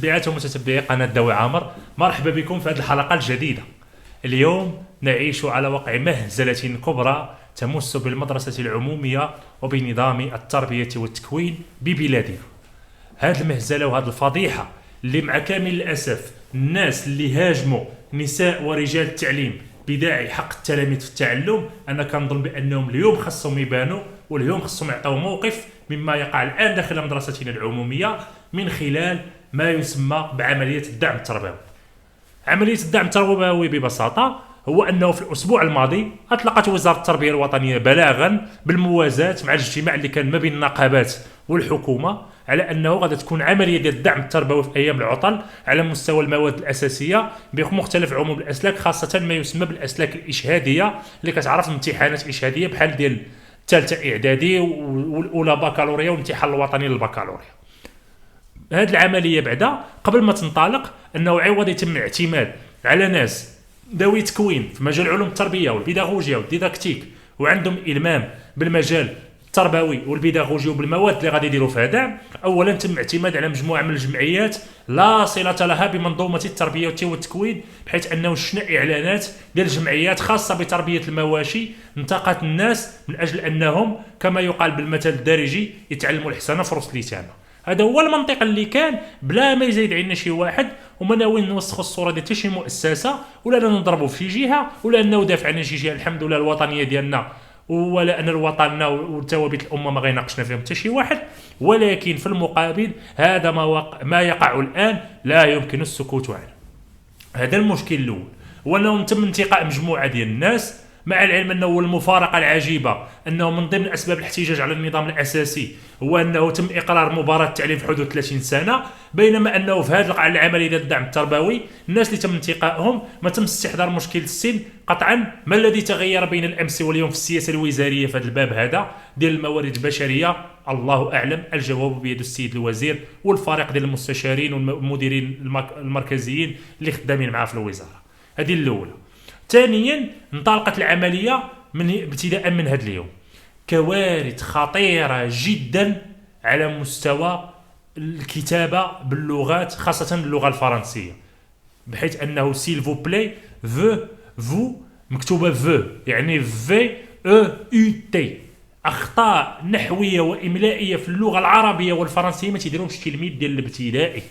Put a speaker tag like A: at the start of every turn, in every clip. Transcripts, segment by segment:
A: متتبعات ومتتبعي قناة ضوي عامر، مرحبا بكم في هذه الحلقة الجديدة. اليوم نعيش على وقع مهزلة كبرى تمس بالمدرسة العمومية وبنظام التربية والتكوين ببلادنا. هذه المهزلة وهذه الفضيحة اللي مع كامل الأسف الناس اللي هاجموا نساء ورجال التعليم بداعي حق التلاميذ في التعلم، أنا كنظن بأنهم اليوم خصهم يبانوا، واليوم خصهم يعطوا موقف مما يقع الآن داخل مدرستنا العمومية من خلال ما يسمى بعملية الدعم التربوي. عملية الدعم التربوي ببساطة هو أنه في الأسبوع الماضي أطلقت وزارة التربية الوطنية بلاغا بالموازاة مع الاجتماع اللي كان ما بين النقابات والحكومة على أنه غادي تكون عملية ديال الدعم التربوي في أيام العطل على مستوى المواد الأساسية بمختلف عموم الأسلاك، خاصة ما يسمى بالأسلاك الإشهادية اللي كتعرف امتحانات إشهادية بحال ديال الثالثة إعدادي والأولى بكالوريا والامتحان الوطني للبكالوريا. هذه العملية بعدا قبل ما تنطلق أنه عوض يتم الاعتماد على ناس ذوي تكوين في مجال علوم التربية والبيداغوجيا والديداكتيك وعندهم إلمام بالمجال التربوي والبيداغوجي وبالمواد اللي غادي يديروا فيها دعم. اولا تم الاعتماد على مجموعه من الجمعيات لا صله لها بمنظومه التربيه والتكوين، بحيث انه شفنا اعلانات ديال جمعيات خاصه بتربيه المواشي انتقت الناس من اجل انهم كما يقال بالمثل الدارجي يتعلموا الحسنه في رؤوس اليتامى. هذا هو المنطق اللي كان بلا ما يزيد عنا شي واحد، وما ناويين نوسخوا الصوره ديال حتى شي مؤسسه ولا نضربوا في شي جهه ولا ندافع عن شي جهه. الحمد لله الوطنيه ديالنا ولا ان الوطن وثوابت الامه ما غيناقشنا فيهم حتى شي واحد، ولكن في المقابل هذا ما يقع الان لا يمكن السكوت عنه. هذا المشكل الاول هو انه تم انتقاء مجموعه ديال الناس، مع العلم انه المفارقه العجيبه انه من ضمن اسباب الاحتجاج على النظام الاساسي هو انه تم اقرار مباراه التعليم في حدود 30 سنه، بينما انه في هذه العمليه ديال الدعم التربوي الناس اللي تم انتقائهم ما تم استحضار مشكل السن. قطعا ما الذي تغير بين الامس واليوم في السياسه الوزاريه في هذا الباب هذا ديال الموارد البشريه؟ الله اعلم، الجواب بيد السيد الوزير والفريق ديال المستشارين والمديرين المركزيين اللي خدامين معاه في الوزاره. هذه الاولى. ثانيا انطلقت العمليه ابتداء من هذا اليوم كوارث خطيره جدا على مستوى الكتابه باللغات، خاصه اللغه الفرنسيه، بحيث انه سيل فو بلاي فو مكتوبه فو يعني في او يو تي. اخطاء نحويه واملائيه في اللغه العربيه والفرنسيه ما تيديروش التلميذ ديال الابتدائي.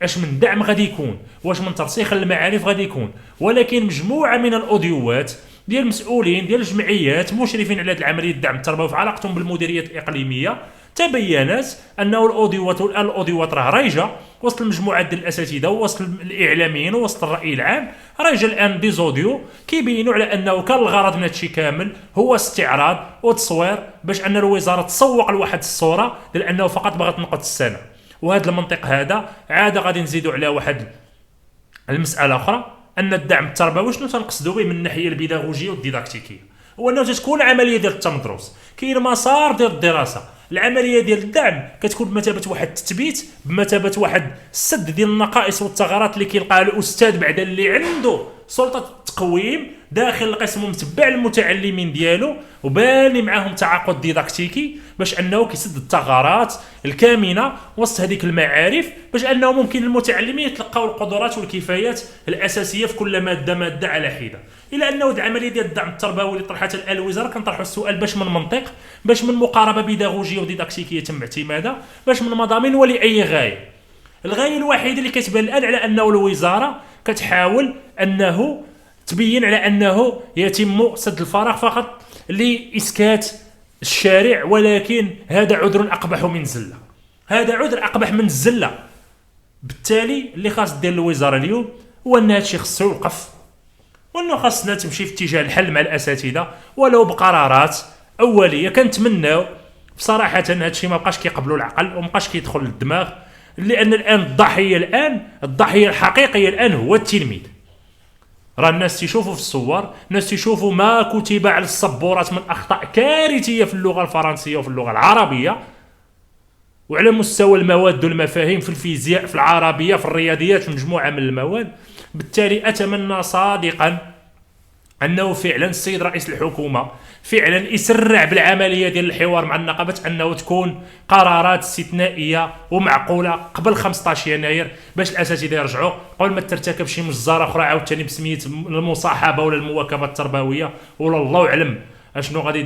A: اش من دعم غادي يكون، واش من ترسيخ المعارف غادي يكون، ولكن مجموعه من الاوديوات ديال المسؤولين ديال الجمعيات مشرفين على هذه العمليه الدعم التربوي في علاقتهم بالمديريات الاقليميه تبينت انه الاوديوات راه رايجه وسط المجموعات ديال الاساتذه ووسط الاعلاميين ووسط الراي العام، رايجه الان دي زوديو كيبينوا على انه كان الغرض من هادشي كامل هو استعراض وتصوير باش ان الوزاره تسوق لواحد الصوره ديال انه فقط بغات تنقص السنه. وهذا المنطق هذا عاد غادي نزيدوا على واحد المساله اخرى، ان الدعم التربوي شنو تنقصدوا به من الناحيه البيداغوجيه والديداكتيكيه؟ هو انه تكون عمليه ديال التمدرس، كاين مسار ديال الدراسه. العمليه ديال الدعم كتكون بمثابه واحد التثبيت، بمثابه واحد السد ديال النقائص والثغرات اللي كيلقاها الاستاذ بعد اللي عنده سلطه التقويم داخل القسم ومتبع المتعلمين ديالو وباني معاهم تعاقد ديداكتيكي باش انه كيسد الثغرات الكامنه وسط هذيك المعارف، باش انه ممكن المتعلمين يتلقاو القدرات والكفايات الاساسيه في كل ماده على حده. الى انه العمليه ديال الدعم التربوي اللي طرحتها الان الوزاره كنطرحوا السؤال باش من منطق، باش من مقاربه بيداغوجيه وديداكتيكيه تم اعتمادها، باش من مضامين ولاي غايه. الغايه الوحيده اللي كتبان الان على انه الوزاره كتحاول انه تبين على انه يتم سد الفراغ فقط لاسكات الشارع، ولكن هذا عذر اقبح من الزله، هذا عذر اقبح من الزله. بالتالي اللي خاص دير الوزاره اليوم هو ان هادشي خصو يوقف، وانه خاصنا تمشي في اتجاه الحل مع الاساتذه ولو بقرارات اوليه. كنتمناو بصراحه هادشي ما بقاش كيقبلوا العقل وما بقاش كيدخل للدماغ، لان الان الضحيه الحقيقيه الان هو التلميذ. راه الناس تيشوفوا في الصور، الناس تيشوفوا ما كتب على السبورات من اخطاء كارثيه في اللغه الفرنسيه وفي اللغه العربيه، وعلى مستوى المواد والمفاهيم في الفيزياء في العربيه في الرياضيات في مجموعه من المواد. بالتالي اتمنى صادقا انه فعلا السيد رئيس الحكومه فعلا يسرع بالعمليه ديال الحوار مع النقابات، انه تكون قرارات استثنائيه ومعقوله قبل 15 يناير باش الاساتذه يرجعوا، قبل ما ترتكب شي مجزره اخرى عاوتاني بسميه المصاحبه ولا المواكبه التربويه ولا الله اعلم اشنو غادي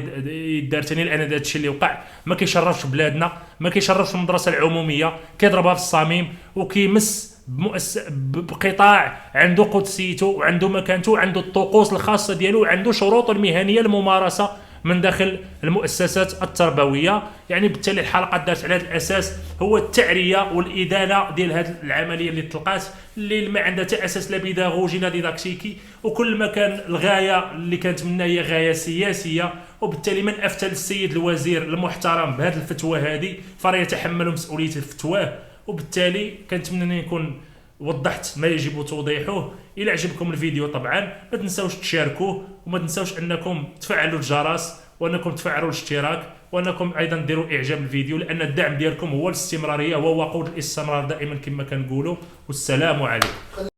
A: يدار ثاني، لان هذا الشيء اللي وقع ما كيشرفش بلادنا، ما كيشرفش المدرسه العموميه، كيضربها في الصميم وكيمس بقطاع عنده قدسيته وعنده مكانته وعنده الطقوس الخاصه ديالو وعنده شروط المهنيه الممارسه من داخل المؤسسات التربويه. يعني بالتالي الحلقه دارت على هذا الاساس، هو التعريه والادانه ديال هذه العمليه اللي طلقات، اللي ما عندها حتى اساس لا بيداغوجي لا ديداكتيكي، وكل ما كان الغايه اللي كانت منها هي غايه سياسيه، وبالتالي من افتى السيد الوزير المحترم بهذه الفتوى هذه فراه يتحمل مسؤوليه فتواه. وبالتالي كنتمنى نكون وضحت ما يجب توضيحه. الى عجبكم الفيديو طبعا ما تنساوش تشاركوه، وما تنساوش انكم تفعلوا الجرس وانكم تفعلوا الاشتراك، وانكم ايضا ديروا اعجاب الفيديو، لان الدعم ديالكم هو الاستمراريه وهو وقود الاستمرار دائما كما كنقولوا. والسلام عليكم.